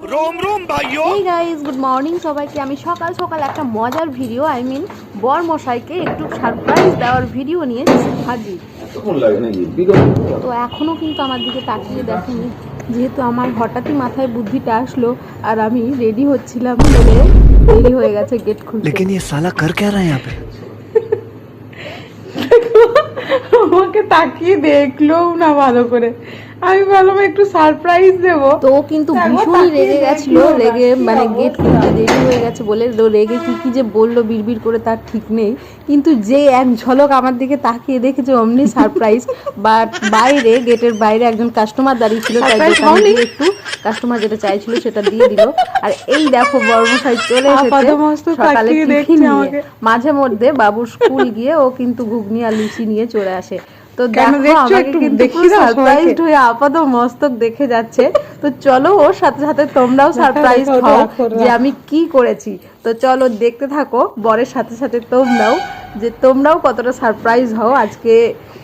रोम रोम भाइयों। Hey guys, good morning সবাইকে। আমি সকাল সকাল একটা মজার ভিডিও বর মশাইকে একটু সারপ্রাইজ দেওয়ার ভিডিও নিয়ে হাজির। তো এখনো কিন্তু আমার দিকে তাকিয়ে দেখেনি, যেহেতু আমার হঠাৎই মাথায় বুদ্ধিটা আসলো আর আমি রেডি হচ্ছিলাম বলে দেরি হয়ে গেছে গেট খুলতে। लेकिन ये साला कर क्या रहा है यहाँ पे? আমাকে তাকিয়ে দেখলোও না ভালো করে। আমি ভাবলাম একটু সারপ্রাইজ দেব, তো কিন্তু ভীষণই রেগে গেছিল, রেগে মানে গেট খুলতে দেরি হয়ে গেছে বলে রেগে কি যে বললো বিড়বিড় করে তার ঠিক নেই। কিন্তু যে এক ঝলক আমার দিকে তাকিয়ে দেখেছে অমনি সারপ্রাইজ। বাট বাইরে গেটের বাইরে একজন কাস্টমার দাঁড়িয়ে ছিল, তাই দোকানে গিয়ে একটু কাস্টমার যেটা চাইছিল সেটা দিয়ে দিল। আর এই দেখো বর্মশাই চলে এসেছে সকালে টিফিন নিয়ে। মাঝে মধ্যে বাবুর স্কুল গিয়ে ও কিন্তু ঘুগনি আর লুচি নিয়ে চলে আসে। তো দেখো আমাকে কিন্তু পুরো সারপ্রাইজড হয়ে আপাত মস্তক দেখে যাচ্ছে। তো চলো ওর সাথে সাথে তোমরাও সারপ্রাইজ হও যে আমি কি করেছি। তো চলো দেখতে থাকো বরের সাথে সাথে তোমরাও কতটা সারপ্রাইজ হও। আজকে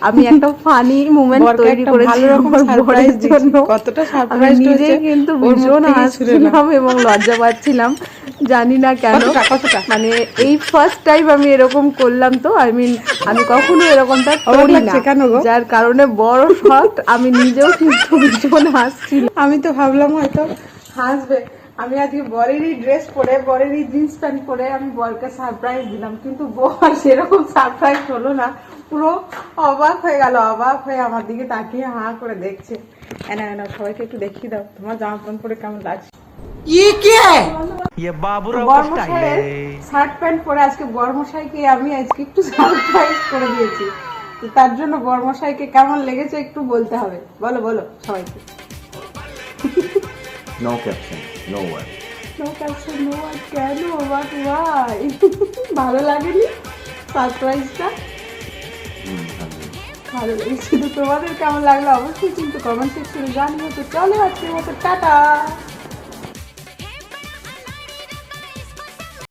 আমি একটা ফানি মোমেন্ট তৈরি করেছি বরের জন্য। কতটা সারপ্রাইজ নিজে কিন্তু ভীষণ হাসছিলাম এবং লজ্জা পাচ্ছিলাম, জানি না কেন। মানে এই ফার্স্ট টাইম আমি এরকম করলাম। তো আমি কখনো এরকমটা করি না, যার কারণে বড় শট আমি নিজেও কিন্তু ভীষণ হাসছিলাম। আমি তো ভাবলাম হয়তো হাসবে। আমি আজকে বরেরই ড্রেস পরে, বরেরই জিন্স প্যান্ট পরে আমি বরকে সারপ্রাইজ দিলাম, কিন্তু বর সেরকম সারপ্রাইজ হলো না। পুরো অবাক হয়ে গেল, অবাক হয়ে আমার দিকে তাকিয়ে হাঁ করে দেখছে। এনা সবাইকে একটু দেখিয়ে দাও তোমার জামা প্যান্ট পরে কেমন লাগছে। বর্মশাইয়ের শার্ট প্যান্ট পরে আজকে বর্মশাইকে আমি আজকে একটু সারপ্রাইজ করে দিয়েছি। তো তার জন্য বর্মশাইকে কেমন লেগেছে একটু বলতে হবে। বলো বলো সবাইকে। No caption, no word. No caption, no word, কেন? But why? ভালো লাগেনি সারপ্রাইজটা? ভালো লেগেছে। তো তোমাদের কেমন লাগলো অবশ্যই কিন্তু কমেন্ট সেকশনে জানিও। তো চলো আজকের মতো টাটা।